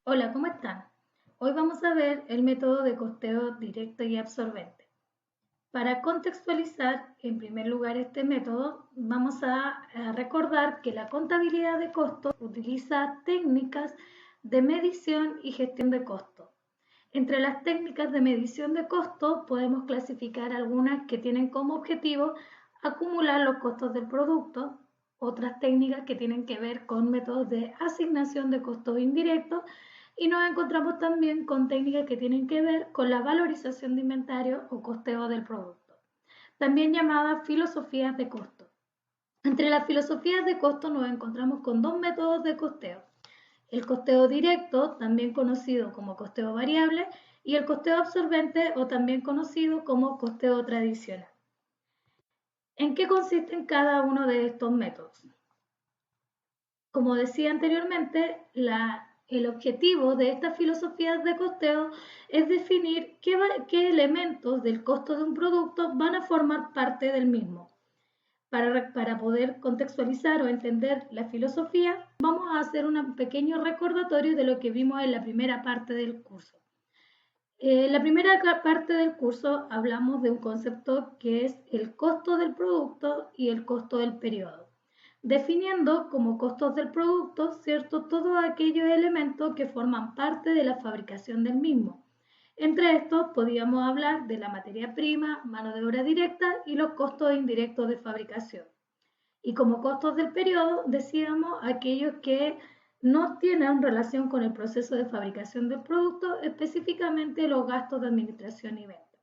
Hola, ¿cómo están? Hoy vamos a ver el método de costeo directo y absorbente. Para contextualizar, en primer lugar, este método, vamos a recordar que la contabilidad de costos utiliza técnicas de medición y gestión de costos. Entre las técnicas de medición de costos podemos clasificar algunas que tienen como objetivo acumular los costos del producto, otras técnicas que tienen que ver con métodos de asignación de costos indirectos y nos encontramos también con técnicas que tienen que ver con la valorización de inventario o costeo del producto, también llamadas filosofías de costo. Entre las filosofías de costo nos encontramos con dos métodos de costeo: el costeo directo, también conocido como costeo variable, y el costeo absorbente o también conocido como costeo tradicional. ¿En qué consisten cada uno de estos métodos? Como decía anteriormente, el objetivo de estas filosofías de costeo es definir qué elementos del costo de un producto van a formar parte del mismo. Para poder contextualizar o entender la filosofía, vamos a hacer un pequeño recordatorio de lo que vimos en la primera parte del curso. En la primera parte del curso hablamos de un concepto que es el costo del producto y el costo del periodo, definiendo como costos del producto, ¿cierto?, todos aquellos elementos que forman parte de la fabricación del mismo. Entre estos podíamos hablar de la materia prima, mano de obra directa y los costos indirectos de fabricación. Y como costos del periodo decíamos aquellos que no tienen relación con el proceso de fabricación del producto, específicamente los gastos de administración y venta.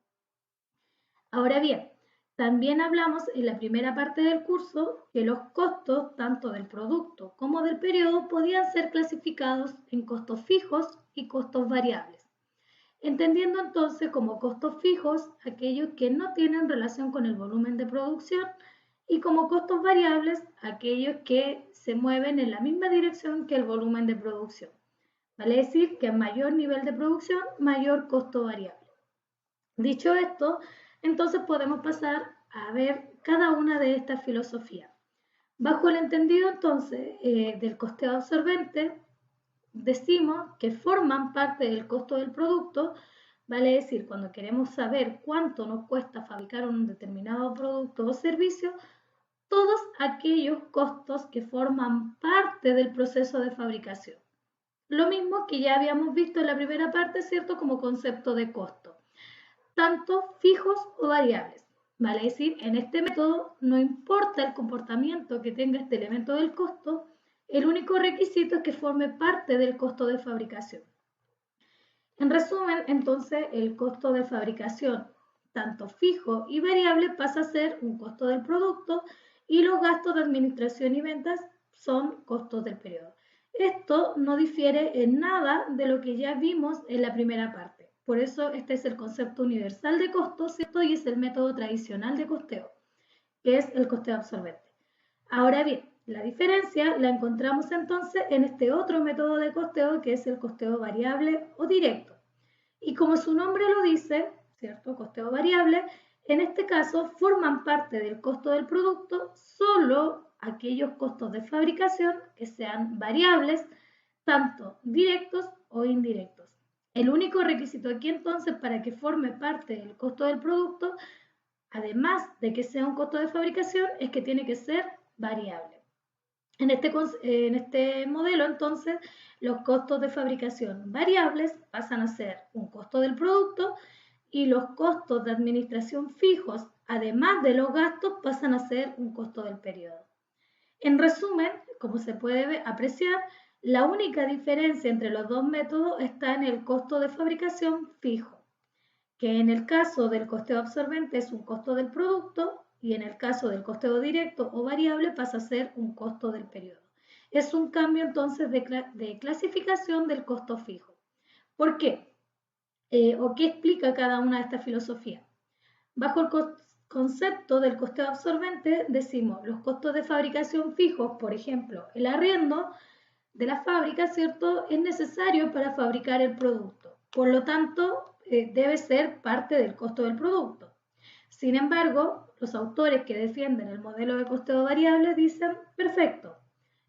Ahora bien, también hablamos en la primera parte del curso que los costos tanto del producto como del periodo podían ser clasificados en costos fijos y costos variables, entendiendo entonces como costos fijos aquellos que no tienen relación con el volumen de producción y como costos variables aquellos que se mueven en la misma dirección que el volumen de producción. Vale decir que a mayor nivel de producción, mayor costo variable. Dicho esto, entonces podemos pasar a ver cada una de estas filosofías. Bajo el entendido entonces del costeo absorbente, decimos que forman parte del costo del producto, vale decir, cuando queremos saber cuánto nos cuesta fabricar un determinado producto o servicio, todos aquellos costos que forman parte del proceso de fabricación. Lo mismo que ya habíamos visto en la primera parte, ¿cierto?, como concepto de costo, tanto fijos o variables. Vale decir, en este método no importa el comportamiento que tenga este elemento del costo, el único requisito es que forme parte del costo de fabricación. En resumen, entonces, el costo de fabricación, tanto fijo y variable, pasa a ser un costo del producto y los gastos de administración y ventas son costos del periodo. Esto no difiere en nada de lo que ya vimos en la primera parte. Por eso este es el concepto universal de costo, ¿cierto? Y es el método tradicional de costeo, que es el costeo absorbente. Ahora bien, la diferencia la encontramos entonces en este otro método de costeo, que es el costeo variable o directo. Y como su nombre lo dice, ¿cierto?, costeo variable, en este caso forman parte del costo del producto solo aquellos costos de fabricación que sean variables, tanto directos o indirectos. El único requisito aquí entonces para que forme parte del costo del producto, además de que sea un costo de fabricación, es que tiene que ser variable. En este modelo, entonces, los costos de fabricación variables pasan a ser un costo del producto y los costos de administración fijos, además de los gastos, pasan a ser un costo del periodo. En resumen, como se puede apreciar, la única diferencia entre los dos métodos está en el costo de fabricación fijo, que en el caso del costeo absorbente es un costo del producto y en el caso del costeo directo o variable pasa a ser un costo del periodo. Es un cambio entonces de clasificación del costo fijo. ¿Por qué? ¿O qué explica cada una de estas filosofías? Bajo el concepto del costeo absorbente decimos los costos de fabricación fijos, por ejemplo, el arriendo de la fábrica, ¿cierto?, es necesario para fabricar el producto. Por lo tanto, debe ser parte del costo del producto. Sin embargo, los autores que defienden el modelo de costeo variable dicen, perfecto,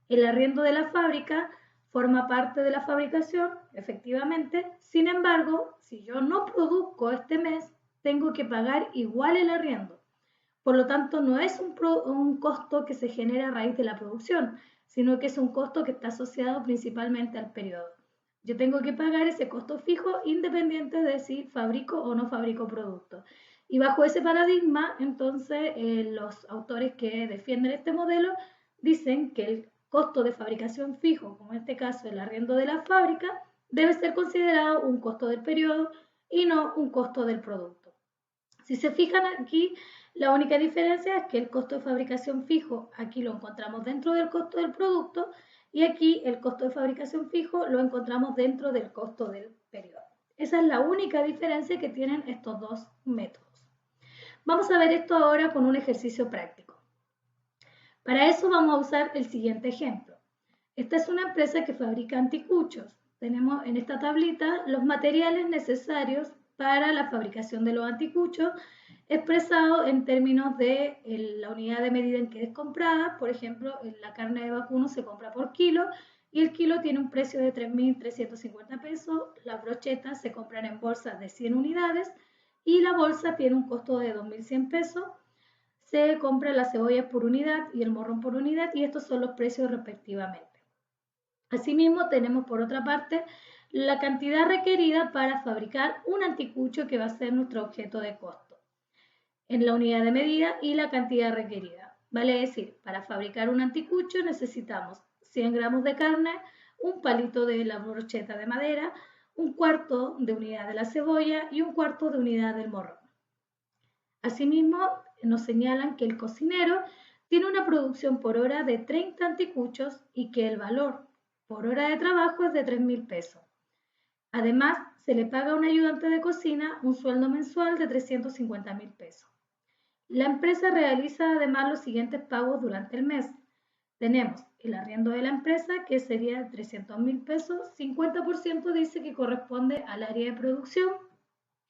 el arriendo de la fábrica forma parte de la fabricación, efectivamente. Sin embargo, si yo no produzco este mes, tengo que pagar igual el arriendo. Por lo tanto, no es un costo que se genera a raíz de la producción, sino que es un costo que está asociado principalmente al periodo. Yo tengo que pagar ese costo fijo independiente de si fabrico o no fabrico productos. Y bajo ese paradigma, entonces, los autores que defienden este modelo dicen que el costo de fabricación fijo, como en este caso el arriendo de la fábrica, debe ser considerado un costo del periodo y no un costo del producto. Si se fijan aquí, la única diferencia es que el costo de fabricación fijo aquí lo encontramos dentro del costo del producto y aquí el costo de fabricación fijo lo encontramos dentro del costo del periodo. Esa es la única diferencia que tienen estos dos métodos. Vamos a ver esto ahora con un ejercicio práctico. Para eso vamos a usar el siguiente ejemplo. Esta es una empresa que fabrica anticuchos. Tenemos en esta tablita los materiales necesarios para la fabricación de los anticuchos, expresado en términos de la unidad de medida en que es comprada. Por ejemplo, la carne de vacuno se compra por kilo y el kilo tiene un precio de 3.350 pesos. Las brochetas se compran en bolsas de 100 unidades y la bolsa tiene un costo de 2.100 pesos. Se compra la cebolla por unidad y el morrón por unidad y estos son los precios respectivamente. Asimismo, tenemos por otra parte la cantidad requerida para fabricar un anticucho que va a ser nuestro objeto de costo en la unidad de medida y la cantidad requerida. Vale decir, para fabricar un anticucho necesitamos 100 gramos de carne, un palito de la brocheta de madera, un cuarto de unidad de la cebolla y un cuarto de unidad del morrón. Asimismo, nos señalan que el cocinero tiene una producción por hora de 30 anticuchos y que el valor por hora de trabajo es de 3.000 pesos. Además, se le paga a un ayudante de cocina un sueldo mensual de 350.000 pesos. La empresa realiza además los siguientes pagos durante el mes. Tenemos el arriendo de la empresa, que sería 300.000 pesos, 50% dice que corresponde al área de producción,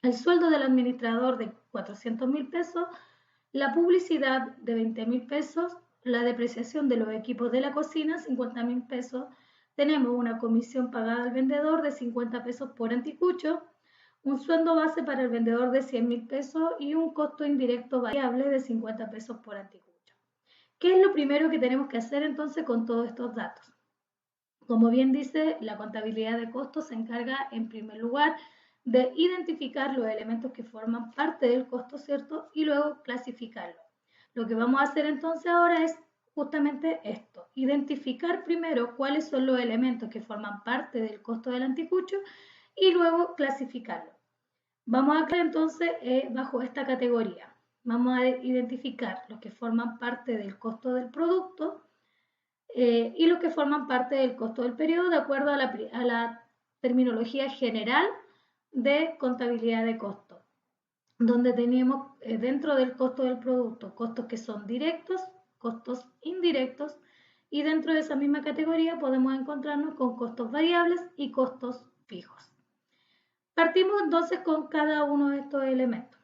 el sueldo del administrador de 400.000 pesos, la publicidad de 20.000 pesos, la depreciación de los equipos de la cocina, 50.000 pesos, tenemos una comisión pagada al vendedor de 50 pesos por anticucho, un sueldo base para el vendedor de 100.000 pesos y un costo indirecto variable de 50 pesos por anticucho. ¿Qué es lo primero que tenemos que hacer entonces con todos estos datos? Como bien dice, la contabilidad de costos se encarga en primer lugar de identificar los elementos que forman parte del costo, ¿cierto? Y luego clasificarlo. Lo que vamos a hacer entonces ahora es justamente esto, identificar primero cuáles son los elementos que forman parte del costo del anticucho y luego clasificarlo. Vamos a crear entonces bajo esta categoría. Vamos a identificar los que forman parte del costo del producto y los que forman parte del costo del periodo de acuerdo a la terminología general de contabilidad de costos, donde tenemos dentro del costo del producto costos que son directos, costos indirectos y dentro de esa misma categoría podemos encontrarnos con costos variables y costos fijos. Partimos entonces con cada uno de estos elementos.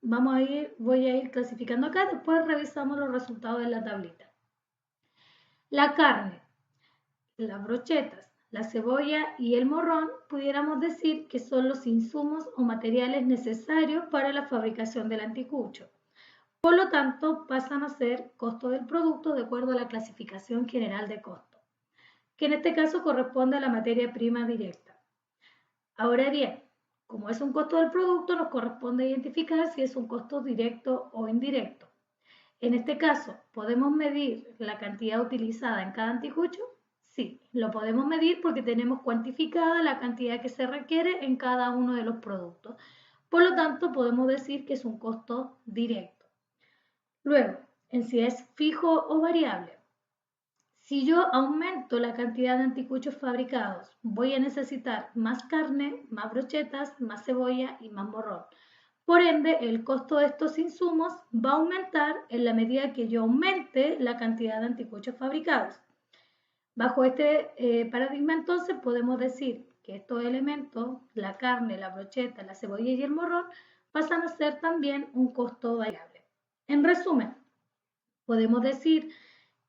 Voy a ir clasificando acá, después revisamos los resultados de la tablita. La carne, las brochetas, la cebolla y el morrón pudiéramos decir que son los insumos o materiales necesarios para la fabricación del anticucho. Por lo tanto, pasan a ser costo del producto de acuerdo a la clasificación general de costo, que en este caso corresponde a la materia prima directa. Ahora bien, como es un costo del producto, nos corresponde identificar si es un costo directo o indirecto. En este caso, ¿podemos medir la cantidad utilizada en cada anticucho? Sí, lo podemos medir porque tenemos cuantificada la cantidad que se requiere en cada uno de los productos. Por lo tanto, podemos decir que es un costo directo. Luego, en si es fijo o variable. Si yo aumento la cantidad de anticuchos fabricados, voy a necesitar más carne, más brochetas, más cebolla y más morrón. Por ende, el costo de estos insumos va a aumentar en la medida que yo aumente la cantidad de anticuchos fabricados. Bajo este paradigma, entonces, podemos decir que estos elementos, la carne, la brocheta, la cebolla y el morrón, pasan a ser también un costo variable. En resumen, podemos decir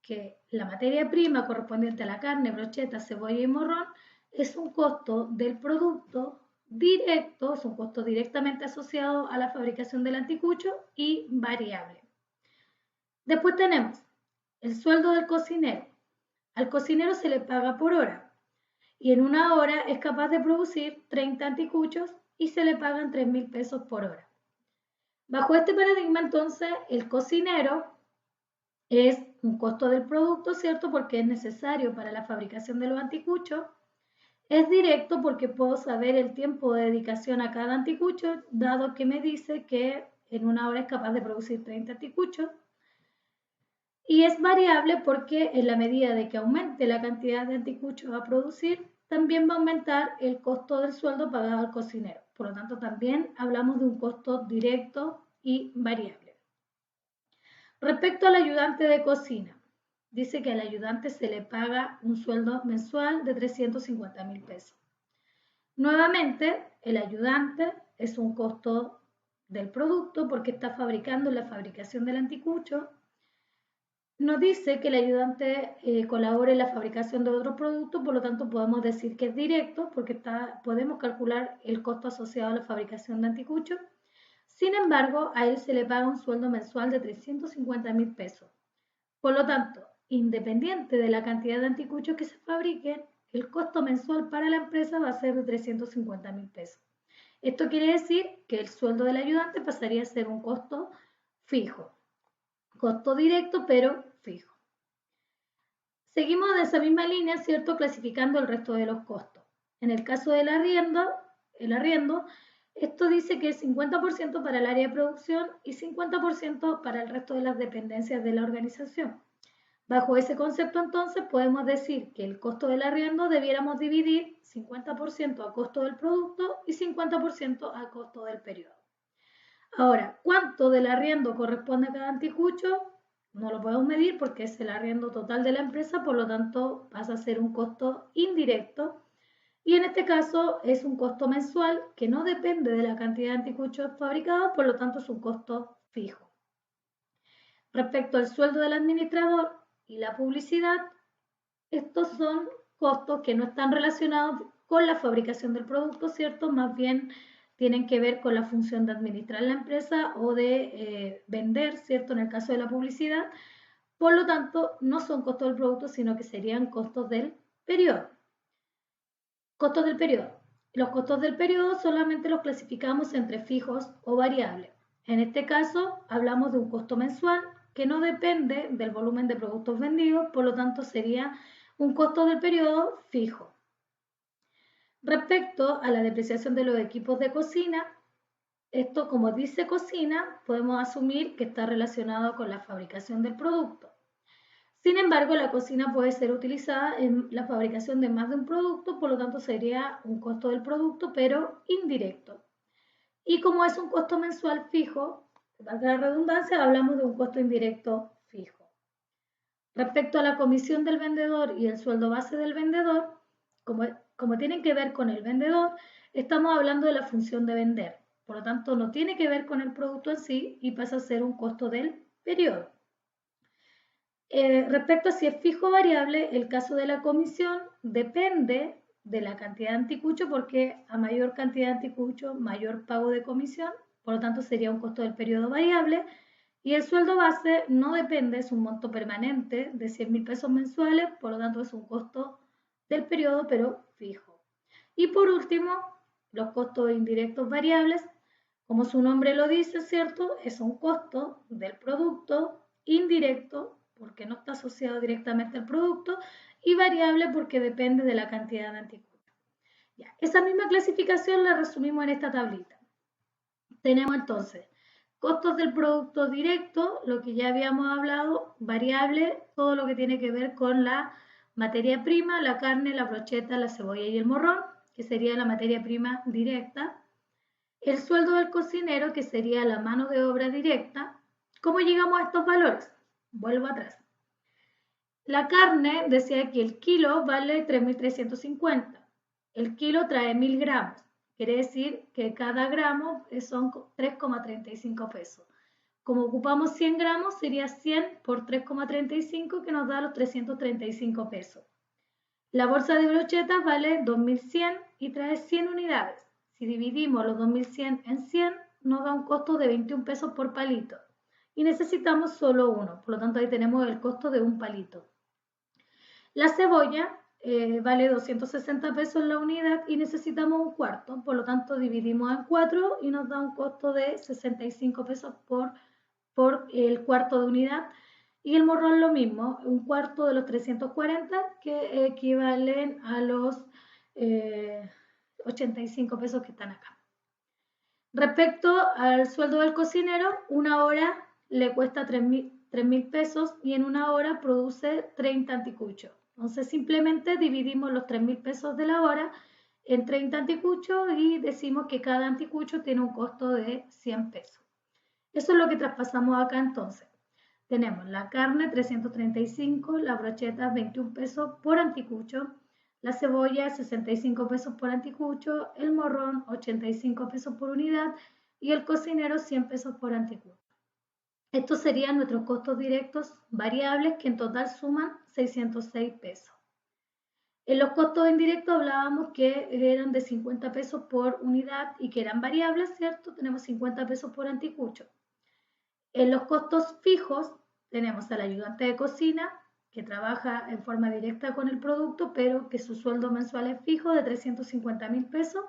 que la materia prima correspondiente a la carne, brocheta, cebolla y morrón es un costo del producto directo, es un costo directamente asociado a la fabricación del anticucho y variable. Después tenemos el sueldo del cocinero. Al cocinero se le paga por hora y en una hora es capaz de producir 30 anticuchos y se le pagan 3.000 pesos por hora. Bajo este paradigma, entonces, el cocinero es un costo del producto, ¿cierto? Porque es necesario para la fabricación de los anticuchos. Es directo porque puedo saber el tiempo de dedicación a cada anticucho, dado que me dice que en una hora es capaz de producir 30 anticuchos. Y es variable porque en la medida de que aumente la cantidad de anticuchos a producir, también va a aumentar el costo del sueldo pagado al cocinero. Por lo tanto, también hablamos de un costo directo y variable. Respecto al ayudante de cocina, dice que al ayudante se le paga un sueldo mensual de 350.000 pesos. Nuevamente, el ayudante es un costo del producto porque está fabricando la fabricación del anticucho. Nos dice que el ayudante colabora en la fabricación de otros productos, por lo tanto podemos decir que es directo porque podemos calcular el costo asociado a la fabricación de anticuchos. Sin embargo, a él se le paga un sueldo mensual de 350.000 pesos. Por lo tanto, independiente de la cantidad de anticuchos que se fabriquen, el costo mensual para la empresa va a ser de 350.000 pesos. Esto quiere decir que el sueldo del ayudante pasaría a ser un costo fijo. Costo directo, pero fijo. Seguimos de esa misma línea, ¿cierto? Clasificando el resto de los costos. En el caso del arriendo, esto dice que es 50% para el área de producción y 50% para el resto de las dependencias de la organización. Bajo ese concepto, entonces, podemos decir que el costo del arriendo debiéramos dividir 50% a costo del producto y 50% a costo del periodo. Ahora, ¿cuánto del arriendo corresponde a cada anticucho? No lo podemos medir porque es el arriendo total de la empresa, por lo tanto pasa a ser un costo indirecto. Y en este caso es un costo mensual que no depende de la cantidad de anticuchos fabricados, por lo tanto es un costo fijo. Respecto al sueldo del administrador y la publicidad, estos son costos que no están relacionados con la fabricación del producto, ¿cierto? Más bien tienen que ver con la función de administrar la empresa o de vender, ¿cierto? En el caso de la publicidad. Por lo tanto, no son costos del producto, sino que serían costos del periodo. Costos del periodo. Los costos del periodo solamente los clasificamos entre fijos o variables. En este caso, hablamos de un costo mensual que no depende del volumen de productos vendidos, por lo tanto sería un costo del periodo fijo. Respecto a la depreciación de los equipos de cocina, esto, como dice cocina, podemos asumir que está relacionado con la fabricación del producto. Sin embargo, la cocina puede ser utilizada en la fabricación de más de un producto, por lo tanto sería un costo del producto, pero indirecto. Y como es un costo mensual fijo, valga la redundancia, hablamos de un costo indirecto fijo. Respecto a la comisión del vendedor y el sueldo base del vendedor, como tienen que ver con el vendedor, estamos hablando de la función de vender. Por lo tanto, no tiene que ver con el producto en sí y pasa a ser un costo del periodo. Respecto a si es fijo o variable, el caso de la comisión depende de la cantidad de anticucho porque a mayor cantidad de anticucho, mayor pago de comisión, por lo tanto sería un costo del periodo variable. Y el sueldo base no depende, es un monto permanente de 100.000 pesos mensuales, por lo tanto es un costo del periodo, pero fijo. Y por último, los costos indirectos variables, como su nombre lo dice, ¿cierto? Es un costo del producto indirecto porque no está asociado directamente al producto y variable porque depende de la cantidad de anticuchos. Ya, esa misma clasificación la resumimos en esta tablita. Tenemos entonces costos del producto directo, lo que ya habíamos hablado, variable, todo lo que tiene que ver con la materia prima, la carne, la brocheta, la cebolla y el morrón, que sería la materia prima directa. El sueldo del cocinero, que sería la mano de obra directa. ¿Cómo llegamos a estos valores? Vuelvo atrás. La carne decía que el kilo vale 3.350. El kilo trae 1.000 gramos. Quiere decir que cada gramo son 3,35 pesos. como ocupamos 100 gramos, sería 100 por 3,35 que nos da los 335 pesos. La bolsa de brochetas vale 2100 y trae 100 unidades. Si dividimos los 2100 en 100, nos da un costo de 21 pesos por palito. Y necesitamos solo uno, por lo tanto ahí tenemos el costo de un palito. La cebolla vale 260 pesos la unidad y necesitamos un cuarto, por lo tanto dividimos en 4 y nos da un costo de 65 pesos por el cuarto de unidad. Y el morrón lo mismo, un cuarto de los 340 que equivalen a los 85 pesos que están acá. Respecto al sueldo del cocinero, una hora le cuesta 3.000 pesos y en una hora produce 30 anticuchos. Entonces simplemente dividimos los 3.000 pesos de la hora en 30 anticuchos y decimos que cada anticucho tiene un costo de 100 pesos. Eso es lo que traspasamos acá entonces. Tenemos la carne 335, la brocheta 21 pesos por anticucho, la cebolla 65 pesos por anticucho, el morrón 85 pesos por unidad y el cocinero 100 pesos por anticucho. Estos serían nuestros costos directos variables que en total suman 606 pesos. En los costos indirectos hablábamos que eran de 50 pesos por unidad y que eran variables, ¿cierto? Tenemos 50 pesos por anticucho. En los costos fijos tenemos al ayudante de cocina que trabaja en forma directa con el producto, pero que su sueldo mensual es fijo de 350.000 pesos.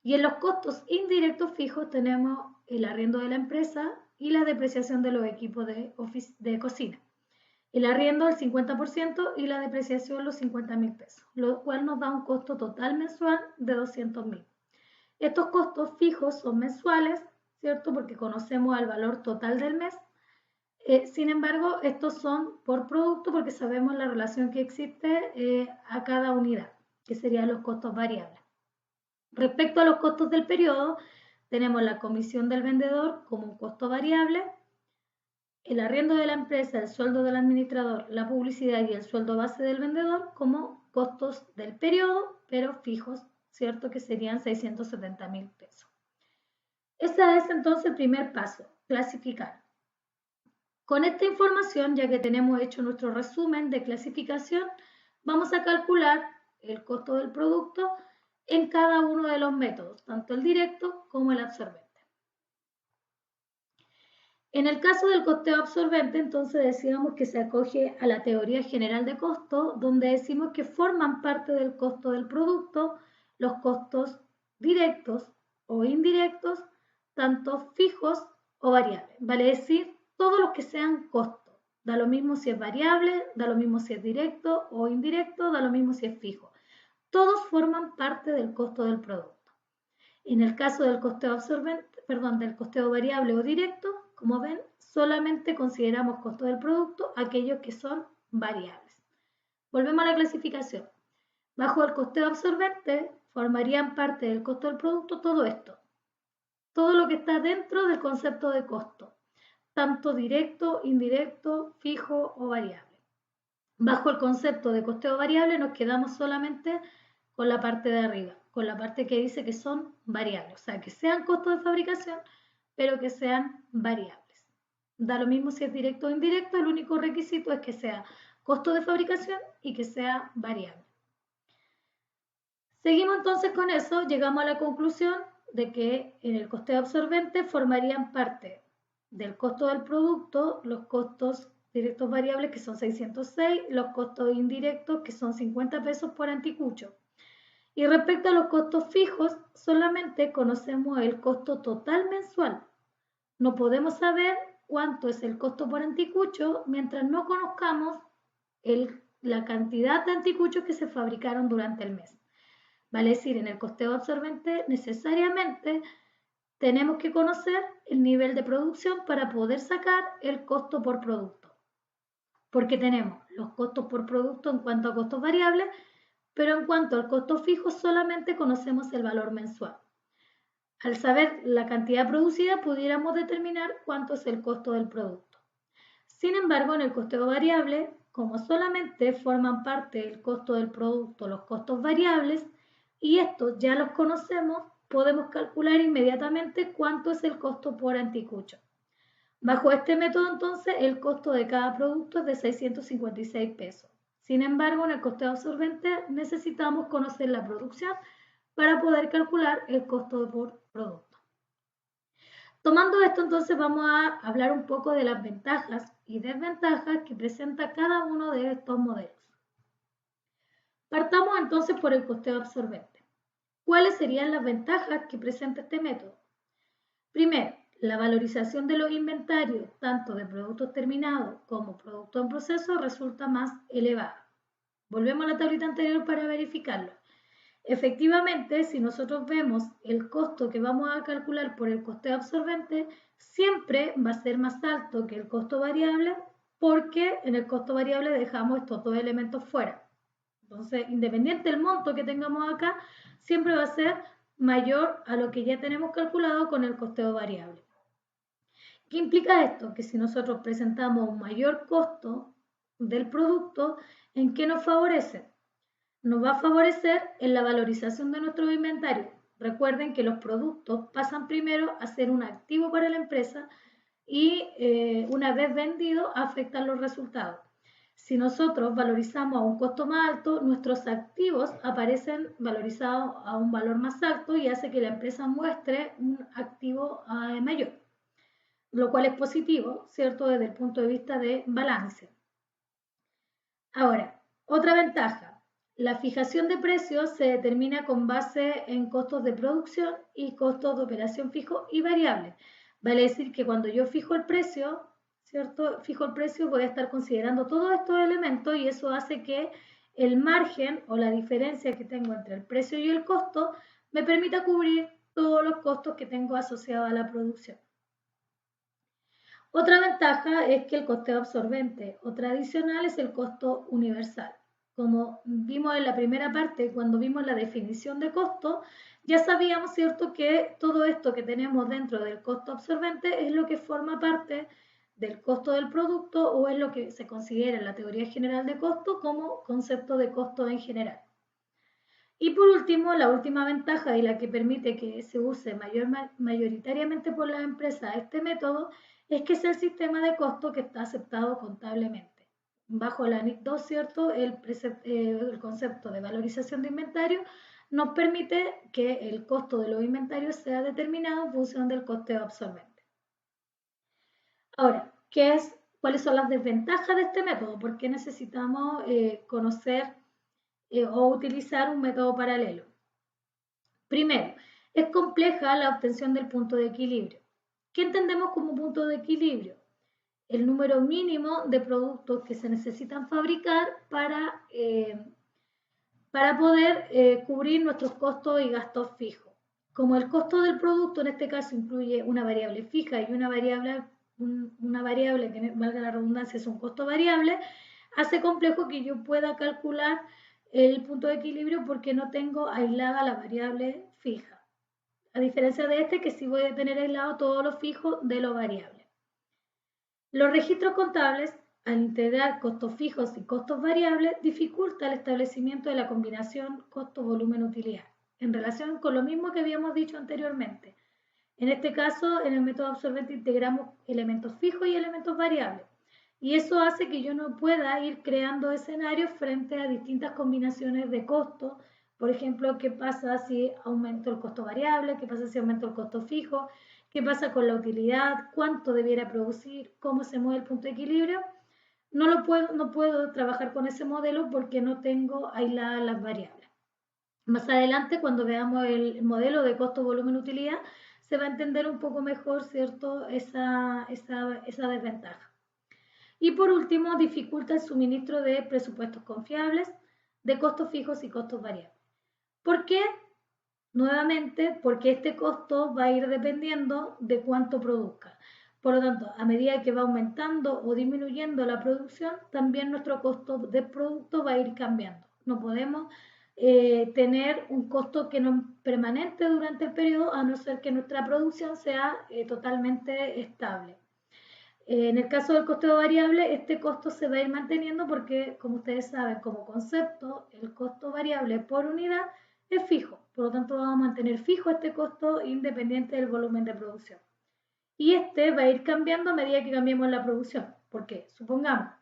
Y en los costos indirectos fijos tenemos el arriendo de la empresa y la depreciación de los equipos de cocina. El arriendo el 50% y la depreciación los 50.000 pesos, lo cual nos da un costo total mensual de 200.000. Estos costos fijos son mensuales, ¿cierto? Porque conocemos el valor total del mes. Sin embargo, estos son por producto porque sabemos la relación que existe a cada unidad, que serían los costos variables. Respecto a los costos del periodo, tenemos la comisión del vendedor como un costo variable, el arriendo de la empresa, el sueldo del administrador, la publicidad y el sueldo base del vendedor como costos del periodo, pero fijos, ¿cierto? Que serían 670.000 pesos. Ese es entonces el primer paso, clasificar. Con esta información, ya que tenemos hecho nuestro resumen de clasificación, vamos a calcular el costo del producto en cada uno de los métodos, tanto el directo como el absorbente. En el caso del costeo absorbente, entonces decíamos que se acoge a la teoría general de costo, donde decimos que forman parte del costo del producto los costos directos o indirectos, tanto fijos o variables. Vale decir, todos los que sean costos. Da lo mismo si es variable, da lo mismo si es directo o indirecto, da lo mismo si es fijo. Todos forman parte del costo del producto. En el caso del costeo absorbente, del costeo variable o directo, como ven, solamente consideramos costo del producto aquellos que son variables. Volvemos a la clasificación. Bajo el costeo absorbente formarían parte del costo del producto todo esto. Todo lo que está dentro del concepto de costo, tanto directo, indirecto, fijo o variable. Bajo el concepto de costeo variable nos quedamos solamente con la parte de arriba, con la parte que dice que son variables, o sea, que sean costos de fabricación, pero que sean variables. Da lo mismo si es directo o indirecto, el único requisito es que sea costo de fabricación y que sea variable. Seguimos entonces con eso, llegamos a la conclusión de que en el costeo absorbente formarían parte del costo del producto los costos directos variables que son 606, los costos indirectos que son 50 pesos por anticucho. Y respecto a los costos fijos, solamente conocemos el costo total mensual. No podemos saber cuánto es el costo por anticucho mientras no conozcamos la cantidad de anticuchos que se fabricaron durante el mes. Vale decir, en el costeo absorbente necesariamente tenemos que conocer el nivel de producción para poder sacar el costo por producto. Porque tenemos los costos por producto en cuanto a costos variables, pero en cuanto al costo fijo solamente conocemos el valor mensual. Al saber la cantidad producida pudiéramos determinar cuánto es el costo del producto. Sin embargo, en el costeo variable, como solamente forman parte del costo del producto los costos variables, y estos ya los conocemos, podemos calcular inmediatamente cuánto es el costo por anticucho. Bajo este método, entonces, el costo de cada producto es de 656 pesos. Sin embargo, en el costeo absorbente necesitamos conocer la producción para poder calcular el costo por producto. Tomando esto, entonces, vamos a hablar un poco de las ventajas y desventajas que presenta cada uno de estos modelos. Partamos entonces por el costeo absorbente. ¿Cuáles serían las ventajas que presenta este método? Primero, la valorización de los inventarios, tanto de productos terminados como productos en proceso, resulta más elevada. Volvemos a la tablita anterior para verificarlo. Efectivamente, si nosotros vemos el costo que vamos a calcular por el costeo absorbente, siempre va a ser más alto que el costo variable porque en el costo variable dejamos estos dos elementos fuera. Entonces, independiente del monto que tengamos acá, siempre va a ser mayor a lo que ya tenemos calculado con el costeo variable. ¿Qué implica esto? Que si nosotros presentamos un mayor costo del producto, ¿en qué nos favorece? Nos va a favorecer en la valorización de nuestro inventario. Recuerden que los productos pasan primero a ser un activo para la empresa y una vez vendido afectan los resultados. Si nosotros valorizamos a un costo más alto, nuestros activos aparecen valorizados a un valor más alto y hace que la empresa muestre un activo mayor, lo cual es positivo, ¿cierto? Desde el punto de vista de balance. Ahora, otra ventaja. La fijación de precios se determina con base en costos de producción y costos de operación fijos y variables. Vale decir que cuando yo fijo el precio, ¿cierto? Fijo el precio, voy a estar considerando todos estos elementos y eso hace que el margen o la diferencia que tengo entre el precio y el costo me permita cubrir todos los costos que tengo asociados a la producción. Otra ventaja es que el costeo absorbente o tradicional es el costo universal. Como vimos en la primera parte, cuando vimos la definición de costo, ya sabíamos, ¿cierto?, que todo esto que tenemos dentro del costo absorbente es lo que forma parte del costo del producto o es lo que se considera en la teoría general de costo como concepto de costo en general. Y por último, la última ventaja y la que permite que se use mayoritariamente por las empresas este método es que es el sistema de costo que está aceptado contablemente. Bajo la NIC 2, ¿cierto? El concepto de valorización de inventario nos permite que el costo de los inventarios sea determinado en función del costeo absorbente. Ahora, ¿cuáles son las desventajas de este método? ¿Por qué necesitamos conocer o utilizar un método paralelo? Primero, es compleja la obtención del punto de equilibrio. ¿Qué entendemos como punto de equilibrio? El número mínimo de productos que se necesitan fabricar para poder cubrir nuestros costos y gastos fijos. Como el costo del producto en este caso incluye una variable fija y una variable que, valga la redundancia, es un costo variable, hace complejo que yo pueda calcular el punto de equilibrio porque no tengo aislada la variable fija. A diferencia de este, que sí voy a tener aislado todo lo fijo de lo variable. Los registros contables, al integrar costos fijos y costos variables, dificulta el establecimiento de la combinación costo-volumen-utilidad, en relación con lo mismo que habíamos dicho anteriormente. En este caso, en el método absorbente integramos elementos fijos y elementos variables. Y eso hace que yo no pueda ir creando escenarios frente a distintas combinaciones de costos. Por ejemplo, ¿qué pasa si aumento el costo variable? ¿Qué pasa si aumento el costo fijo? ¿Qué pasa con la utilidad? ¿Cuánto debiera producir? ¿Cómo se mueve el punto de equilibrio? No puedo trabajar con ese modelo porque no tengo aisladas las variables. Más adelante, cuando veamos el modelo de costo, volumen, utilidad, se va a entender un poco mejor, ¿cierto?, esa desventaja. Y por último, dificulta el suministro de presupuestos confiables, de costos fijos y costos variables. ¿Por qué? Nuevamente, porque este costo va a ir dependiendo de cuánto produzca. Por lo tanto, a medida que va aumentando o disminuyendo la producción, también nuestro costo de producto va a ir cambiando. No podemos tener un costo que no es permanente durante el periodo, a no ser que nuestra producción sea totalmente estable. En el caso del costo variable, este costo se va a ir manteniendo porque, como ustedes saben, como concepto, el costo variable por unidad es fijo. Por lo tanto, vamos a mantener fijo este costo independiente del volumen de producción. y este va a ir cambiando a medida que cambiemos la producción. ¿Por qué? Supongamos,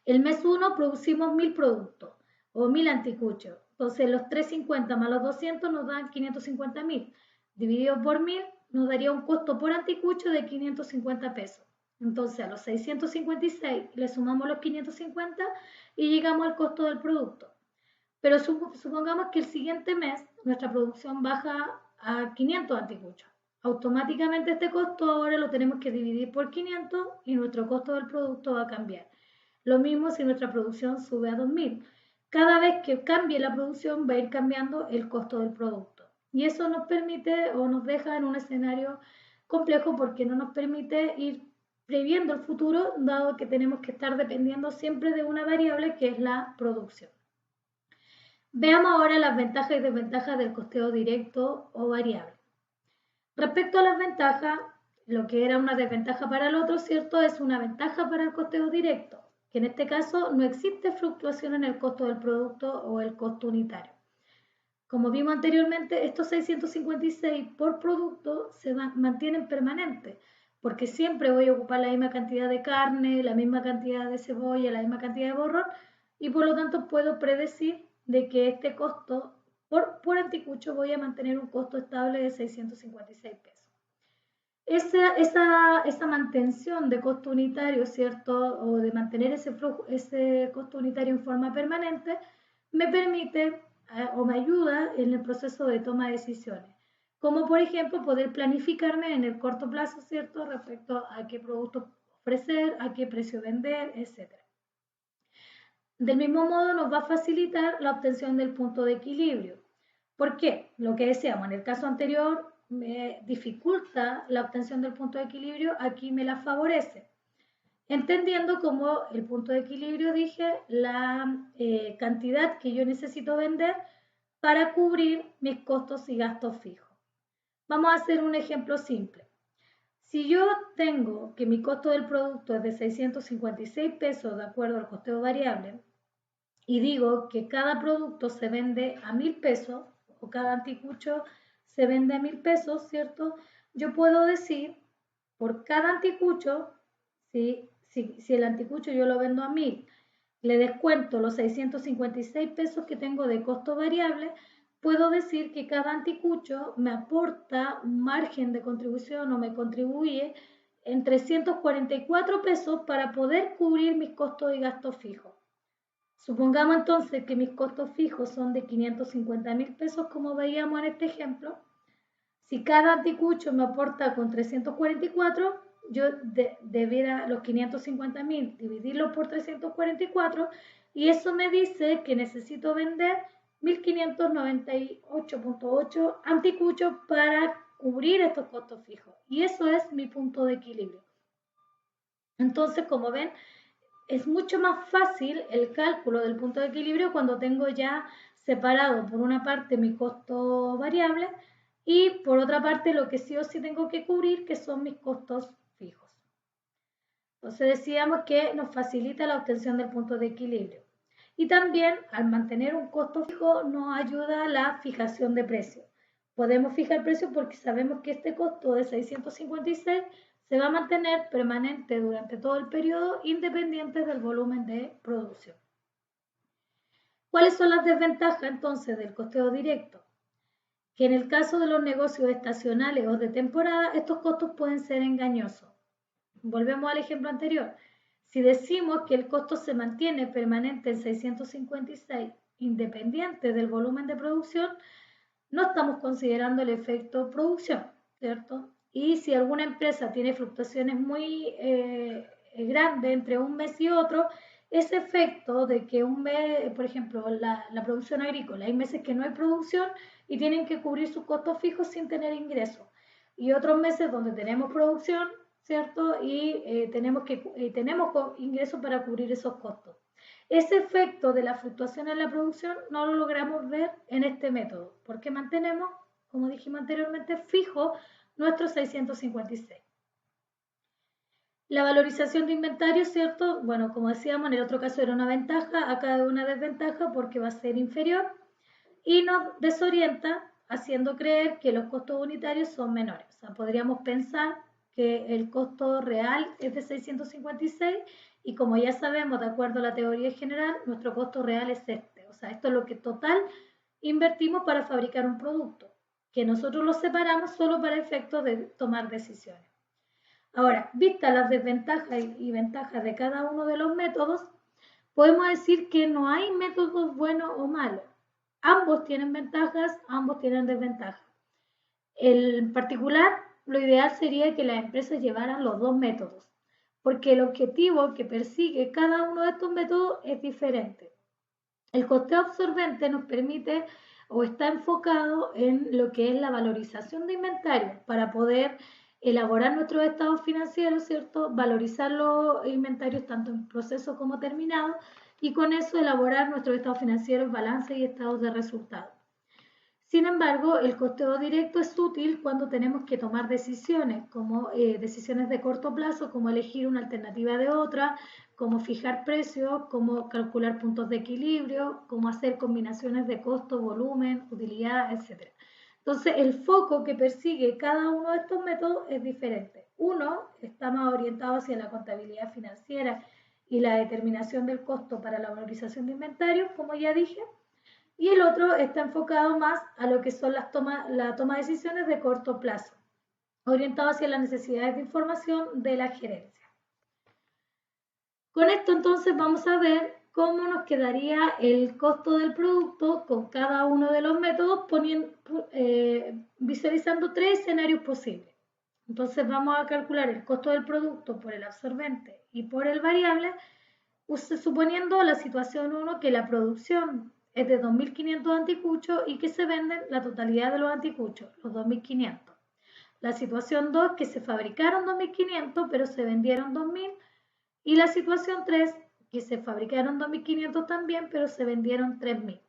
el mes 1 producimos 1000 productos o 1000 anticuchos. Entonces los 350 más los 200 nos dan 550.000. Dividido por 1000 nos daría un costo por anticucho de 550 pesos. Entonces a los 656 le sumamos los 550 y llegamos al costo del producto. Pero supongamos que el siguiente mes nuestra producción baja a 500 anticuchos. Automáticamente este costo ahora lo tenemos que dividir por 500 y nuestro costo del producto va a cambiar. Lo mismo si nuestra producción sube a 2000. Cada vez que cambie la producción va a ir cambiando el costo del producto. Y eso nos permite o nos deja en un escenario complejo porque no nos permite ir previendo el futuro, dado que tenemos que estar dependiendo siempre de una variable que es la producción. Veamos ahora las ventajas y desventajas del costeo directo o variable. Respecto a las ventajas, lo que era una desventaja para el otro, ¿cierto? Es una ventaja para el costeo directo, que en este caso no existe fluctuación en el costo del producto o el costo unitario. Como vimos anteriormente, estos 656 por producto se mantienen permanentes, porque siempre voy a ocupar la misma cantidad de carne, la misma cantidad de cebolla, la misma cantidad de borrón, y por lo tanto puedo predecir de que este costo por anticucho voy a mantener un costo estable de 656 pesos. Esa mantención de costo unitario, ¿cierto? O de mantener ese costo unitario en forma permanente, me permite o me ayuda en el proceso de toma de decisiones. Como por ejemplo poder planificarme en el corto plazo, ¿cierto? Respecto a qué producto ofrecer, a qué precio vender, etc. Del mismo modo nos va a facilitar la obtención del punto de equilibrio. ¿Por qué? Lo que decíamos, en el caso anterior me dificulta la obtención del punto de equilibrio, aquí me la favorece. Entendiendo como el punto de equilibrio, dije, la cantidad que yo necesito vender para cubrir mis costos y gastos fijos. Vamos a hacer un ejemplo simple. Si yo tengo que mi costo del producto es de 656 pesos de acuerdo al costeo variable y digo que cada producto se vende a 1000 pesos o cada anticucho se vende a 1000 pesos, ¿cierto? Yo puedo decir por cada anticucho, si el anticucho yo lo vendo a 1000, le descuento los 656 pesos que tengo de costo variable, puedo decir que cada anticucho me aporta un margen de contribución o me contribuye en 344 pesos para poder cubrir mis costos y gastos fijos. Supongamos entonces que mis costos fijos son de 550.000 pesos, como veíamos en este ejemplo. Si cada anticucho me aporta con 344, yo debiera los 550.000 dividirlo por 344 y eso me dice que necesito vender 1598.8 anticuchos para cubrir estos costos fijos. Y eso es mi punto de equilibrio. Entonces, como ven, es mucho más fácil el cálculo del punto de equilibrio cuando tengo ya separado por una parte mi costo variable y por otra parte lo que sí o sí tengo que cubrir, que son mis costos fijos. Entonces decíamos que nos facilita la obtención del punto de equilibrio. Y también al mantener un costo fijo nos ayuda a la fijación de precio. Podemos fijar precio porque sabemos que este costo de 656 se va a mantener permanente durante todo el periodo independiente del volumen de producción. ¿Cuáles son las desventajas entonces del costeo directo? Que en el caso de los negocios estacionales o de temporada, estos costos pueden ser engañosos. Volvemos al ejemplo anterior. Si decimos que el costo se mantiene permanente en 656 independiente del volumen de producción, no estamos considerando el efecto producción, ¿cierto? Y si alguna empresa tiene fluctuaciones muy grandes entre un mes y otro, ese efecto de que un mes, por ejemplo, la producción agrícola, hay meses que no hay producción y tienen que cubrir sus costos fijos sin tener ingresos. Y otros meses donde tenemos producción, ¿cierto? Y tenemos ingresos para cubrir esos costos. Ese efecto de la fluctuación en la producción no lo logramos ver en este método, porque mantenemos, como dijimos anteriormente, fijo nuestros 656. La valorización de inventario, ¿cierto? Bueno, como decíamos, en el otro caso era una ventaja, acá es una desventaja porque va a ser inferior y nos desorienta haciendo creer que los costos unitarios son menores. O sea, podríamos pensar que el costo real es de 656 y como ya sabemos, de acuerdo a la teoría general, nuestro costo real es este. O sea, esto es lo que total invertimos para fabricar un producto, que nosotros lo separamos solo para efectos de tomar decisiones. Ahora, vistas las desventajas y ventajas de cada uno de los métodos, podemos decir que no hay métodos buenos o malos. Ambos tienen ventajas, ambos tienen desventajas. En particular, lo ideal sería que las empresas llevaran los dos métodos, porque el objetivo que persigue cada uno de estos métodos es diferente. El costeo absorbente nos permite o está enfocado en lo que es la valorización de inventario para poder elaborar nuestros estados financieros, ¿cierto? Valorizar los inventarios tanto en proceso como terminado y con eso elaborar nuestros estados financieros, balances y estados de resultados. Sin embargo, el costeo directo es útil cuando tenemos que tomar decisiones, como decisiones de corto plazo, como elegir una alternativa de otra, como fijar precios, como calcular puntos de equilibrio, como hacer combinaciones de costo, volumen, utilidad, etc. Entonces, el foco que persigue cada uno de estos métodos es diferente. Uno está más orientado hacia la contabilidad financiera y la determinación del costo para la valorización de inventarios, como ya dije, y el otro está enfocado más a lo que son la toma de decisiones de corto plazo, orientado hacia las necesidades de información de la gerencia. Con esto entonces vamos a ver cómo nos quedaría el costo del producto con cada uno de los métodos, visualizando tres escenarios posibles. Entonces vamos a calcular el costo del producto por el absorbente y por el variable, suponiendo la situación 1 que la producción es de 2.500 anticuchos y que se venden la totalidad de los anticuchos, los 2.500. La situación 2 que se fabricaron 2.500 pero se vendieron 2.000 y la situación 3 que se fabricaron 2.500 también pero se vendieron 3.000.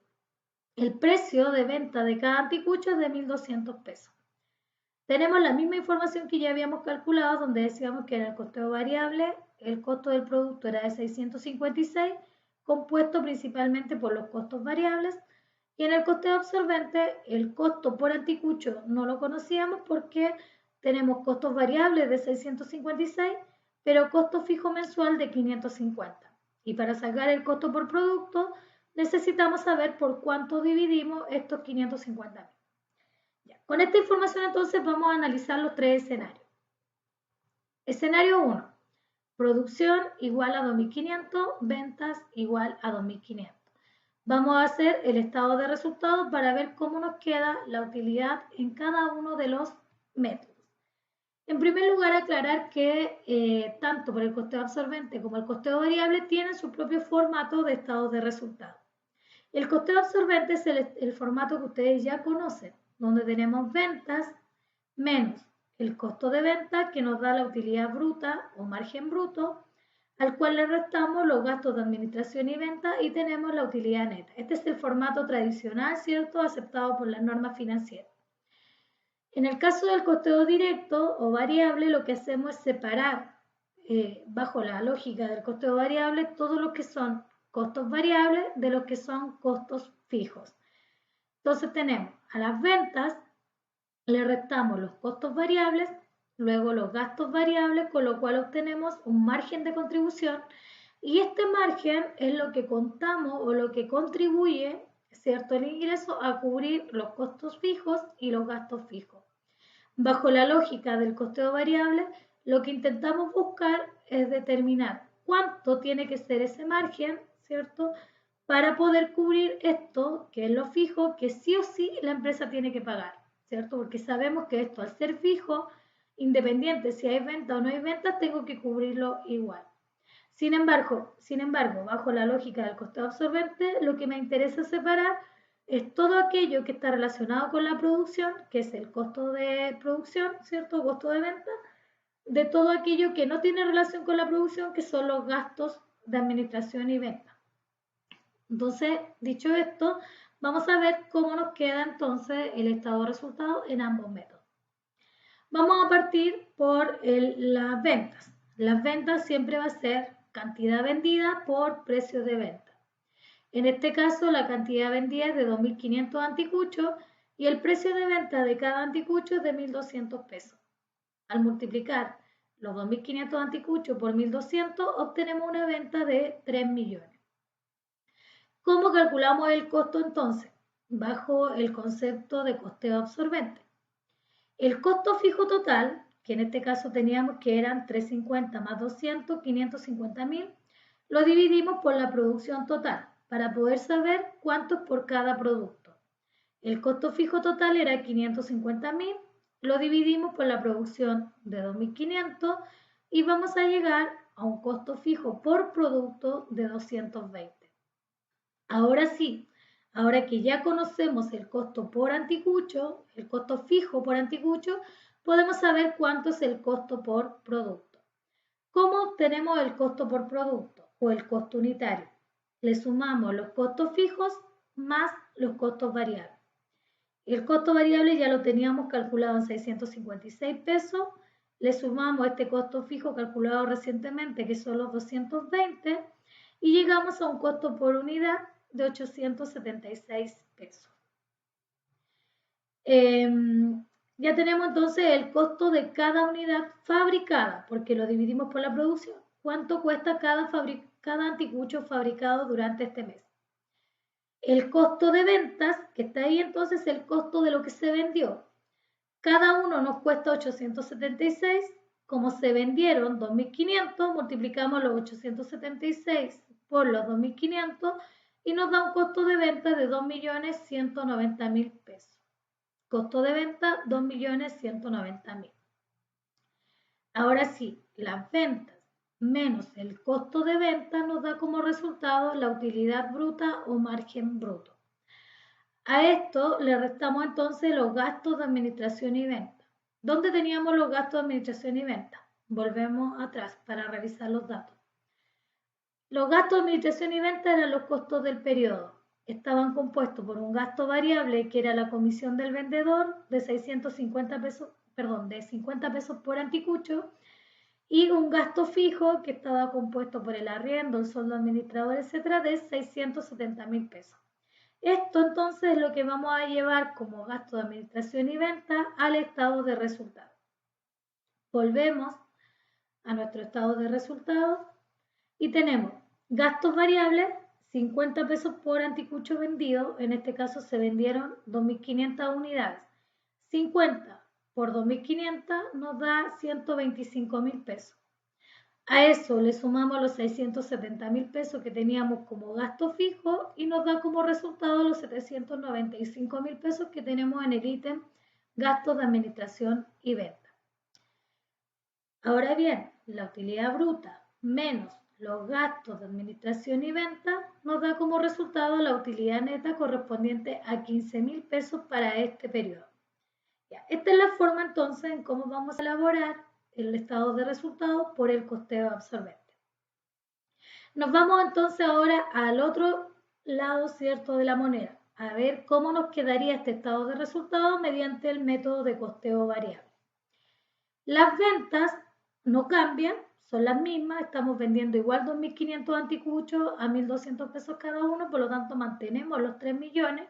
El precio de venta de cada anticucho es de 1.200 pesos. Tenemos la misma información que ya habíamos calculado, donde decíamos que en el costeo variable el costo del producto era de 656, compuesto principalmente por los costos variables, y en el costeo absorbente el costo por anticucho no lo conocíamos porque tenemos costos variables de 656, pero costo fijo mensual de 550. Y para sacar el costo por producto necesitamos saber por cuánto dividimos estos 550.000. Con esta información entonces vamos a analizar los tres escenarios. Escenario 1. Producción igual a 2.500, ventas igual a 2.500. Vamos a hacer el estado de resultados para ver cómo nos queda la utilidad en cada uno de los métodos. En primer lugar, aclarar que tanto por el costeo absorbente como el costeo variable tienen su propio formato de estados de resultados. El costeo absorbente es el formato que ustedes ya conocen, donde tenemos ventas menos el costo de venta que nos da la utilidad bruta o margen bruto, al cual le restamos los gastos de administración y venta y tenemos la utilidad neta. Este es el formato tradicional, ¿cierto?, aceptado por las normas financieras. En el caso del costeo directo o variable, lo que hacemos es separar, bajo la lógica del costeo variable, todo lo que son costos variables de lo que son costos fijos. Entonces tenemos a las ventas, le restamos los costos variables, luego los gastos variables, con lo cual obtenemos un margen de contribución y este margen es lo que contamos o lo que contribuye, ¿cierto?, el ingreso a cubrir los costos fijos y los gastos fijos. Bajo la lógica del costeo variable, lo que intentamos buscar es determinar cuánto tiene que ser ese margen, ¿cierto?, para poder cubrir esto, que es lo fijo, que sí o sí la empresa tiene que pagar, ¿cierto? Porque sabemos que esto, al ser fijo, independiente si hay venta o no hay venta, tengo que cubrirlo igual. Sin embargo, bajo la lógica del costeo absorbente, lo que me interesa separar es todo aquello que está relacionado con la producción, que es el costo de producción, ¿cierto? Costo de venta, de todo aquello que no tiene relación con la producción, que son los gastos de administración y venta. Entonces, dicho esto, vamos a ver cómo nos queda entonces el estado de resultados en ambos métodos. Vamos a partir por las ventas. Las ventas siempre va a ser cantidad vendida por precio de venta. En este caso, la cantidad vendida es de 2.500 anticuchos y el precio de venta de cada anticucho es de 1.200 pesos. Al multiplicar los 2.500 anticuchos por 1.200, obtenemos una venta de 3 millones. ¿Cómo calculamos el costo entonces? Bajo el concepto de costeo absorbente. El costo fijo total, que en este caso teníamos que eran 350 más 200, 550.000, lo dividimos por la producción total para poder saber cuánto es por cada producto. El costo fijo total era 550.000, lo dividimos por la producción de 2.500 y vamos a llegar a un costo fijo por producto de 220. Ahora sí, ahora que ya conocemos el costo por anticucho, el costo fijo por anticucho, podemos saber cuánto es el costo por producto. ¿Cómo obtenemos el costo por producto o el costo unitario? Le sumamos los costos fijos más los costos variables. El costo variable ya lo teníamos calculado en 656 pesos, le sumamos este costo fijo calculado recientemente, que son los 220, y llegamos a un costo por unidad de 876 pesos. Ya tenemos entonces el costo de cada unidad fabricada, porque lo dividimos por la producción. ¿Cuánto cuesta cada anticucho fabricado durante este mes? El costo de ventas, que está ahí entonces, el costo de lo que se vendió. Cada uno nos cuesta 876. Como se vendieron 2.500, multiplicamos los 876 por los 2.500 y nos da un costo de venta de 2.190.000 pesos. Costo de venta 2.190.000. Ahora sí, las ventas menos el costo de venta nos da como resultado la utilidad bruta o margen bruto. A esto le restamos entonces los gastos de administración y venta. ¿Dónde teníamos los gastos de administración y venta? Volvemos atrás para revisar los datos. Los gastos de administración y venta eran los costos del periodo. Estaban compuestos por un gasto variable que era la comisión del vendedor de 650 pesos, de 50 pesos por anticucho, y un gasto fijo que estaba compuesto por el arriendo, el sueldo administrador, etcétera, de 670.000 pesos. Esto entonces es lo que vamos a llevar como gasto de administración y venta al estado de resultados. Volvemos a nuestro estado de resultados y tenemos gastos variables, 50 pesos por anticucho vendido, en este caso se vendieron 2.500 unidades. 50 por 2.500 nos da 125.000 pesos. A eso le sumamos los 670.000 pesos que teníamos como gasto fijo y nos da como resultado los 795.000 pesos que tenemos en el ítem gastos de administración y venta. Ahora bien, la utilidad bruta menos los gastos de administración y venta nos da como resultado la utilidad neta correspondiente a 15.000 pesos para este periodo. Ya, esta es la forma entonces en cómo vamos a elaborar el estado de resultados por el costeo absorbente. Nos vamos entonces ahora al otro lado, ¿cierto?, de la moneda, a ver cómo nos quedaría este estado de resultados mediante el método de costeo variable. Las ventas no cambian, son las mismas, estamos vendiendo igual 2.500 anticuchos a 1.200 pesos cada uno, por lo tanto mantenemos los 3 millones.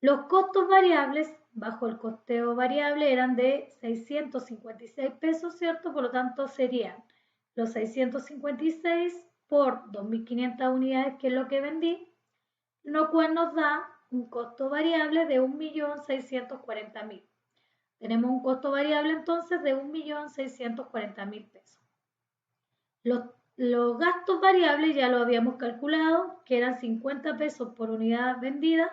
Los costos variables bajo el costeo variable eran de 656 pesos, ¿cierto? Por lo tanto serían los 656 por 2.500 unidades, que es lo que vendí, lo cual nos da un costo variable de 1.640.000. Tenemos un costo variable entonces de 1.640.000 pesos. Los gastos variables ya lo habíamos calculado, que eran 50 pesos por unidad vendida,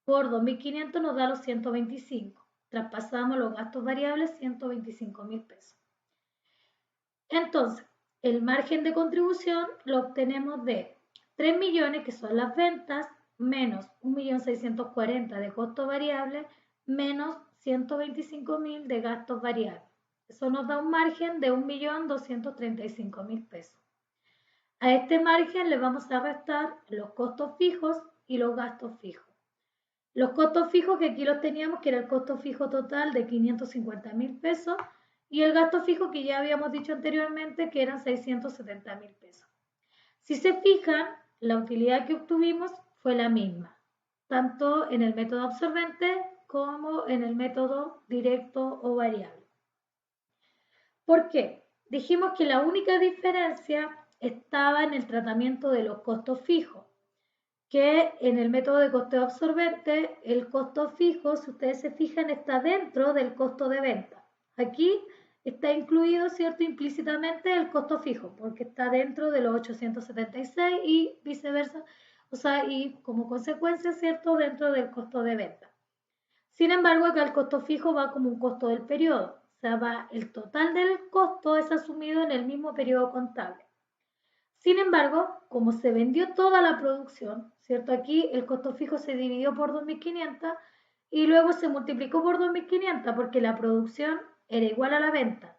por 2.500 nos da los 125. Traspasamos los gastos variables, 125.000 pesos. Entonces, el margen de contribución lo obtenemos de 3 millones, que son las ventas, menos 1.640.000 de costo variable, menos 125.000 de gastos variables. Eso nos da un margen de 1.235.000 pesos. A este margen le vamos a restar los costos fijos y los gastos fijos. Los costos fijos, que aquí los teníamos, que era el costo fijo total de 550.000 pesos, y el gasto fijo que ya habíamos dicho anteriormente, que eran 670.000 pesos. Si se fijan, la utilidad que obtuvimos fue la misma, tanto en el método absorbente como en el método directo o variable. ¿Por qué? Dijimos que la única diferencia estaba en el tratamiento de los costos fijos, que en el método de costeo absorbente el costo fijo, si ustedes se fijan, está dentro del costo de venta. Aquí está incluido, ¿cierto?, implícitamente el costo fijo, porque está dentro de los 876 y viceversa, o sea, y como consecuencia, ¿cierto?, dentro del costo de venta. Sin embargo, acá el costo fijo va como un costo del periodo, o sea, va el total del costo es asumido en el mismo periodo contable. Sin embargo, como se vendió toda la producción, ¿cierto? Aquí el costo fijo se dividió por 2.500 y luego se multiplicó por 2.500 porque la producción era igual a la venta.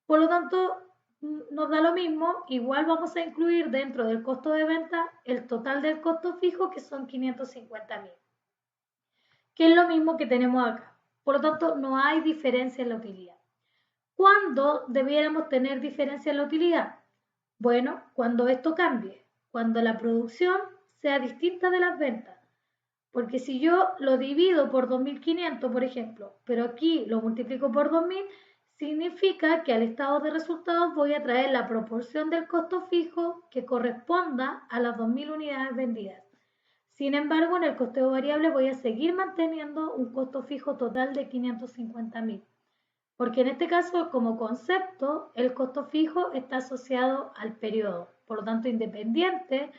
Por lo tanto, nos da lo mismo, igual vamos a incluir dentro del costo de venta el total del costo fijo, que son 550.000, que es lo mismo que tenemos acá. Por lo tanto, no hay diferencia en la utilidad. ¿Cuándo debiéramos tener diferencia en la utilidad? Bueno, cuando esto cambie, cuando la producción sea distinta de las ventas. Porque si yo lo divido por 2.500, por ejemplo, pero aquí lo multiplico por 2.000, significa que al estado de resultados voy a traer la proporción del costo fijo que corresponda a las 2.000 unidades vendidas. Sin embargo, en el costeo variable voy a seguir manteniendo un costo fijo total de 550.000. Porque en este caso, como concepto, el costo fijo está asociado al periodo. Por lo tanto, independiente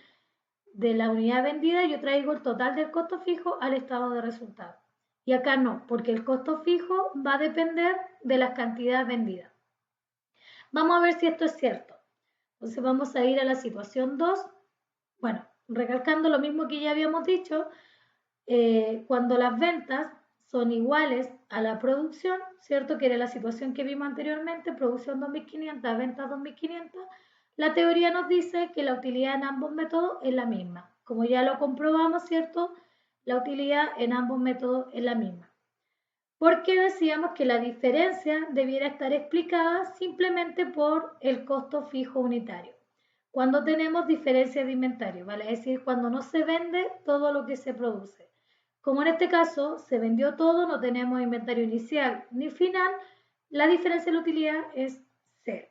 de la unidad vendida, yo traigo el total del costo fijo al estado de resultado. Y acá no, porque el costo fijo va a depender de las cantidades vendidas. Vamos a ver si esto es cierto. Entonces vamos a ir a la situación 2. Bueno, recalcando lo mismo que ya habíamos dicho, cuando las ventas son iguales a la producción, ¿cierto? Que era la situación que vimos anteriormente, producción 2.500, ventas 2.500, la teoría nos dice que la utilidad en ambos métodos es la misma. Como ya lo comprobamos, ¿cierto? La utilidad en ambos métodos es la misma. Porque decíamos que la diferencia debiera estar explicada simplemente por el costo fijo unitario. Cuando tenemos diferencia de inventario, ¿vale? Es decir, cuando no se vende todo lo que se produce. Como en este caso se vendió todo, no tenemos inventario inicial ni final, la diferencia de la utilidad es 0.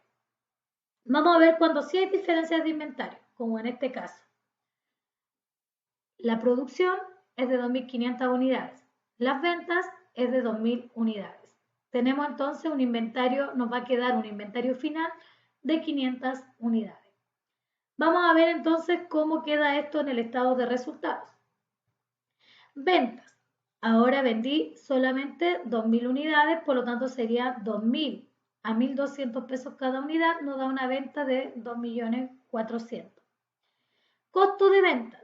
Vamos a ver cuando sí hay diferencias de inventario, como en este caso. La producción es de 2.500 unidades, las ventas es de 2.000 unidades. Tenemos entonces un inventario, nos va a quedar un inventario final de 500 unidades. Vamos a ver entonces cómo queda esto en el estado de resultados. Ventas. Ahora vendí solamente 2.000 unidades, por lo tanto sería 2.000 a 1.200 pesos cada unidad, nos da una venta de 2.400.000. Costo de ventas.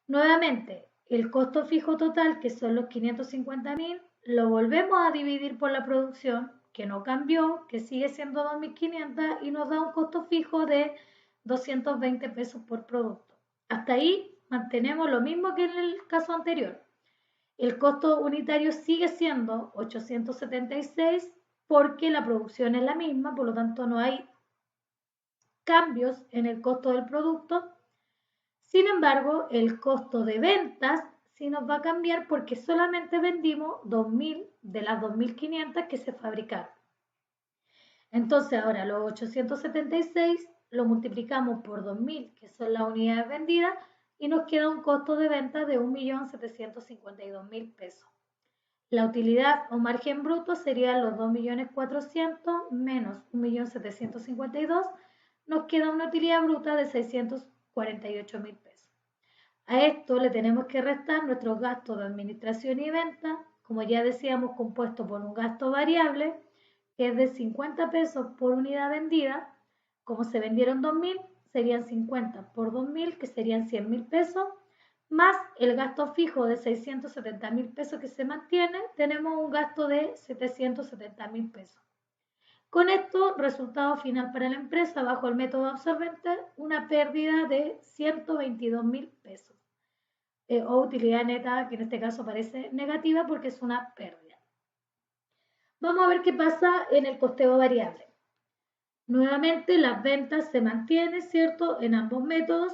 Nuevamente, el costo fijo total, que son los 550.000, lo volvemos a dividir por la producción, que no cambió, que sigue siendo 2.500 y nos da un costo fijo de 220 pesos por producto. Hasta ahí mantenemos lo mismo que en el caso anterior. El costo unitario sigue siendo 876 porque la producción es la misma, por lo tanto no hay cambios en el costo del producto. Sin embargo, el costo de ventas sí nos va a cambiar porque solamente vendimos 2.000 de las 2.500 que se fabricaron. Entonces ahora los 876 lo multiplicamos por 2.000, que son las unidades vendidas, y nos queda un costo de venta de 1.752.000 pesos. La utilidad o margen bruto serían los 2.400.000 menos 1.752.000, nos queda una utilidad bruta de 648.000 pesos. A esto le tenemos que restar nuestros gastos de administración y venta, como ya decíamos, compuesto por un gasto variable, que es de 50 pesos por unidad vendida. Como se vendieron 2.000, serían 50 por 2.000, que serían 100.000 pesos, más el gasto fijo de 670.000 pesos que se mantiene, tenemos un gasto de 770.000 pesos. Con esto, resultado final para la empresa bajo el método absorbente, una pérdida de 122.000 pesos. O utilidad neta, que en este caso parece negativa porque es una pérdida. Vamos a ver qué pasa en el costeo variable. Nuevamente, las ventas se mantienen, ¿cierto?, en ambos métodos.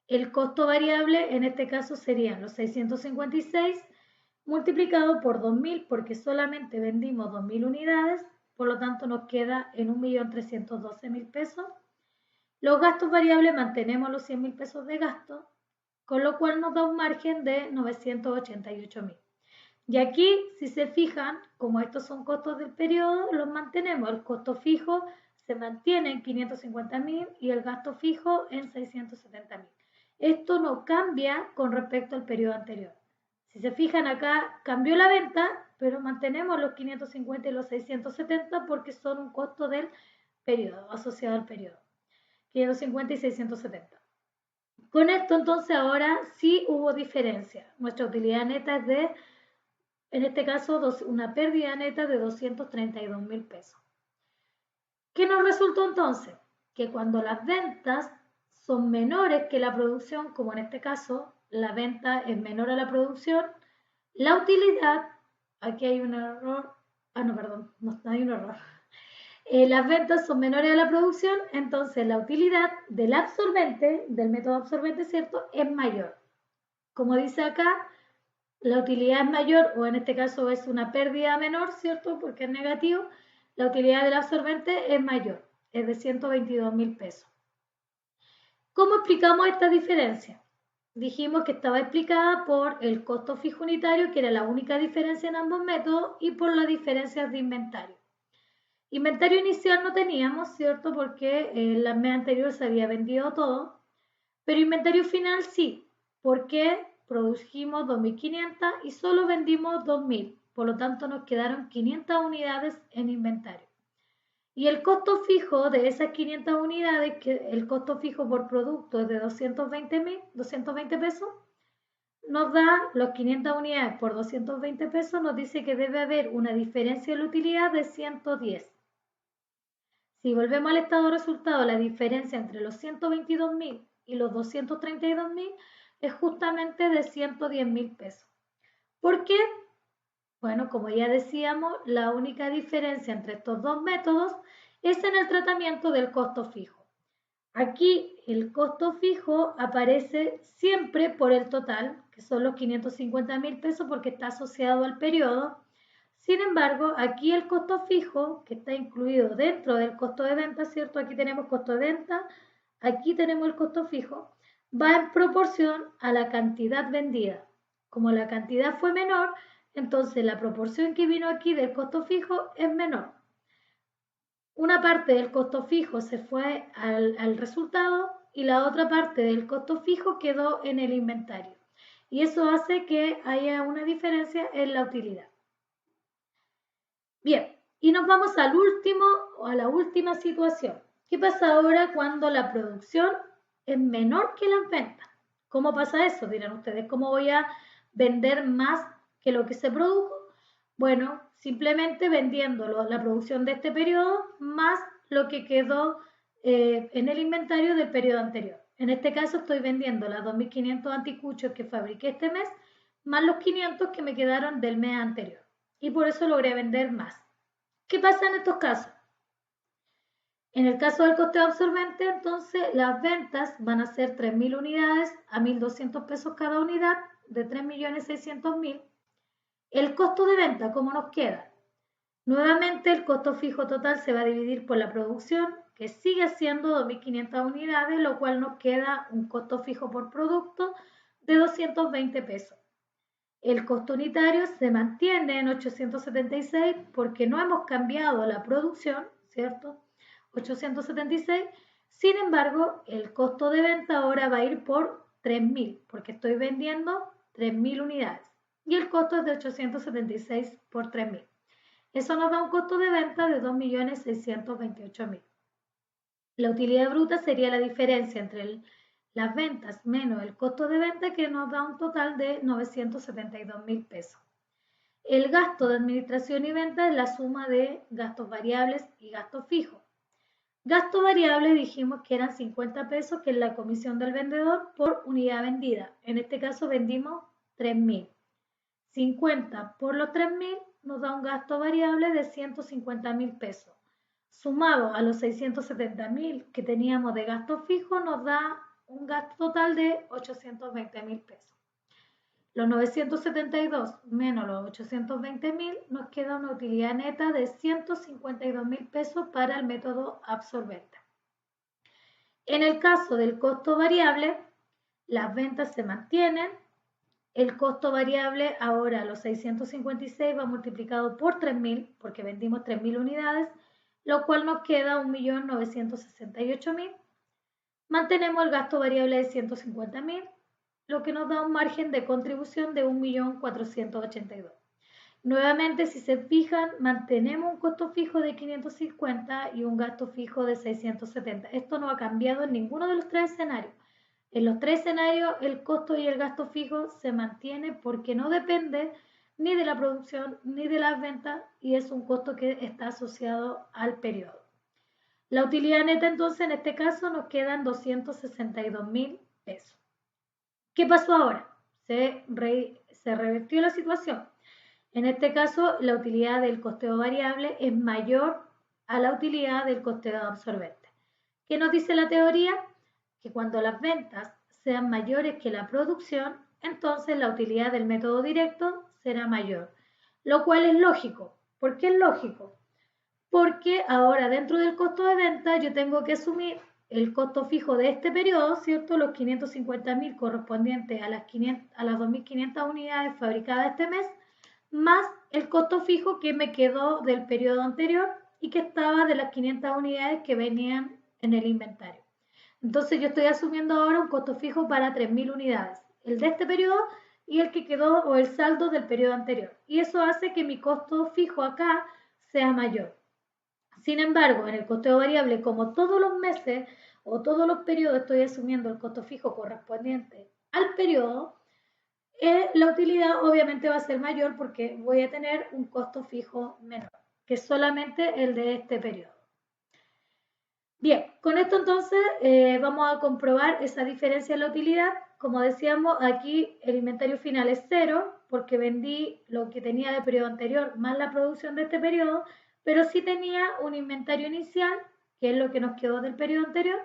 El costo variable en este caso serían los 656 multiplicado por 2.000 porque solamente vendimos 2.000 unidades, por lo tanto nos queda en 1.312.000 pesos. Los gastos variables mantenemos los 100.000 pesos de gasto, con lo cual nos da un margen de 988.000. Y aquí, si se fijan, como estos son costos del periodo, los mantenemos. El costo fijo se mantiene en 550.000 y el gasto fijo en 670.000. Esto no cambia con respecto al periodo anterior. Si se fijan acá, cambió la venta, pero mantenemos los 550 y los 670 porque son un costo del periodo, asociado al periodo. 550 y 670. Con esto entonces ahora sí hubo diferencia. Nuestra utilidad neta es de, en este caso, una pérdida neta de 232.000 pesos. ¿Qué nos resultó entonces? Que cuando las ventas son menores que la producción, como en este caso, la venta es menor a la producción, la utilidad, aquí hay un error, no, perdón, no hay un error. Las ventas son menores a la producción, entonces la utilidad del absorbente, del método absorbente, ¿cierto?, es mayor. Como dice acá, la utilidad es mayor, o en este caso es una pérdida menor, ¿cierto?, porque es negativo. La utilidad del absorbente es mayor, es de 122.000 pesos. ¿Cómo explicamos esta diferencia? Dijimos que estaba explicada por el costo fijo unitario, que era la única diferencia en ambos métodos, y por las diferencias de inventario. Inventario inicial no teníamos, ¿cierto? Porque la mes anterior se había vendido todo, pero inventario final sí, porque produjimos 2.500 y solo vendimos 2.000, por lo tanto nos quedaron 500 unidades en inventario. Y el costo fijo de esas 500 unidades, que el costo fijo por producto es de 220 pesos, nos da los 500 unidades por 220 pesos, nos dice que debe haber una diferencia de la utilidad de 110. Si volvemos al estado de resultado, la diferencia entre los 122.000 y los 232.000 es justamente de 110.000 pesos. ¿Por qué? Bueno, como ya decíamos, la única diferencia entre estos dos métodos es en el tratamiento del costo fijo. Aquí el costo fijo aparece siempre por el total, que son los 550.000 pesos porque está asociado al periodo. Sin embargo, aquí el costo fijo, que está incluido dentro del costo de venta, ¿cierto? Aquí tenemos costo de venta, aquí tenemos el costo fijo, va en proporción a la cantidad vendida. Como la cantidad fue menor, entonces la proporción que vino aquí del costo fijo es menor. Una parte del costo fijo se fue al resultado y la otra parte del costo fijo quedó en el inventario. Y eso hace que haya una diferencia en la utilidad. Bien, y nos vamos al último o a la última situación. ¿Qué pasa ahora cuando la producción es menor que las ventas? ¿Cómo pasa eso? Dirán ustedes, ¿cómo voy a vender más que lo que se produjo? Bueno, simplemente vendiendo la producción de este periodo más lo que quedó en el inventario del periodo anterior. En este caso estoy vendiendo las 2.500 anticuchos que fabriqué este mes más los 500 que me quedaron del mes anterior. Y por eso logré vender más. ¿Qué pasa en estos casos? En el caso del costeo absorbente, entonces las ventas van a ser 3.000 unidades a 1.200 pesos cada unidad, de 3.600.000. El costo de venta, ¿cómo nos queda? Nuevamente el costo fijo total se va a dividir por la producción, que sigue siendo 2.500 unidades, lo cual nos queda un costo fijo por producto de 220 pesos. El costo unitario se mantiene en 876 porque no hemos cambiado la producción, ¿cierto? 876. Sin embargo, el costo de venta ahora va a ir por 3.000 porque estoy vendiendo 3.000 unidades. Y el costo es de 876 por 3.000. Eso nos da un costo de venta de 2.628.000. La utilidad bruta sería la diferencia entre las ventas menos el costo de venta, que nos da un total de 972.000 pesos. El gasto de administración y venta es la suma de gastos variables y gastos fijos. Gasto variable dijimos que eran 50 pesos, que es la comisión del vendedor por unidad vendida. En este caso vendimos 3.000. 50 por los 3.000 nos da un gasto variable de 150.000 pesos. Sumado a los 670.000 que teníamos de gasto fijo, nos da un gasto total de 820.000 pesos. los 972 menos los 820.000 nos queda una utilidad neta de 152.000 pesos para el método absorbente. En el caso del costo variable, las ventas se mantienen. El costo variable ahora los 656 va multiplicado por 3.000 porque vendimos 3.000 unidades, lo cual nos queda 1.968.000. Mantenemos el gasto variable de 150.000, lo que nos da un margen de contribución de 1.482.000. Nuevamente, si se fijan, mantenemos un costo fijo de 550 y un gasto fijo de 670. Esto no ha cambiado en ninguno de los tres escenarios. En los tres escenarios, el costo y el gasto fijo se mantiene porque no depende ni de la producción ni de las ventas y es un costo que está asociado al periodo. La utilidad neta, entonces, en este caso nos quedan 262.000 pesos. ¿Qué pasó ahora? Se revertió la situación. En este caso, la utilidad del costeo variable es mayor a la utilidad del costeo absorbente. ¿Qué nos dice la teoría? Que cuando las ventas sean mayores que la producción, entonces la utilidad del método directo será mayor, lo cual es lógico. ¿Por qué es lógico? Porque ahora dentro del costo de venta yo tengo que asumir el costo fijo de este periodo, ¿cierto? Los 550.000 correspondientes a las 2.500 unidades fabricadas este mes, más el costo fijo que me quedó del periodo anterior y que estaba de las 500 unidades que venían en el inventario. Entonces yo estoy asumiendo ahora un costo fijo para 3.000 unidades, el de este periodo y el que quedó o el saldo del periodo anterior. Y eso hace que mi costo fijo acá sea mayor. Sin embargo, en el costeo variable, como todos los meses o todos los periodos estoy asumiendo el costo fijo correspondiente al periodo, la utilidad obviamente va a ser mayor porque voy a tener un costo fijo menor, que es solamente el de este periodo. Bien, con esto entonces vamos a comprobar esa diferencia en la utilidad. Como decíamos, aquí el inventario final es 0 porque vendí lo que tenía del periodo anterior más la producción de este periodo, pero sí tenía un inventario inicial, que es lo que nos quedó del periodo anterior,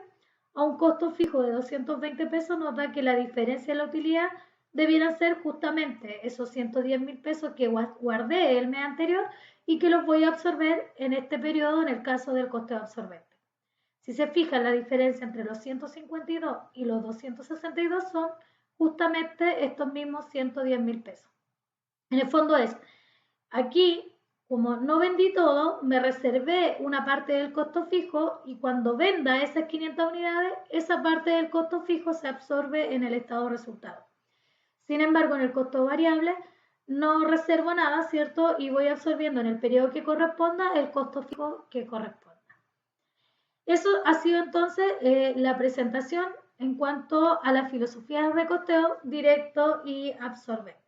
a un costo fijo de 220 pesos, nos da que la diferencia en la utilidad debieran ser justamente esos 110.000 pesos que guardé el mes anterior y que los voy a absorber en este periodo en el caso del costo absorbente. Si se fijan, la diferencia entre los 152 y los 262 son justamente estos mismos 110.000 pesos. En el fondo es, aquí, como no vendí todo, me reservé una parte del costo fijo y cuando venda esas 500 unidades, esa parte del costo fijo se absorbe en el estado de resultado. Sin embargo, en el costo variable no reservo nada, ¿cierto? Y voy absorbiendo en el periodo que corresponda el costo fijo que corresponda. Eso ha sido entonces la presentación en cuanto a la filosofía de costeo directo y absorbente.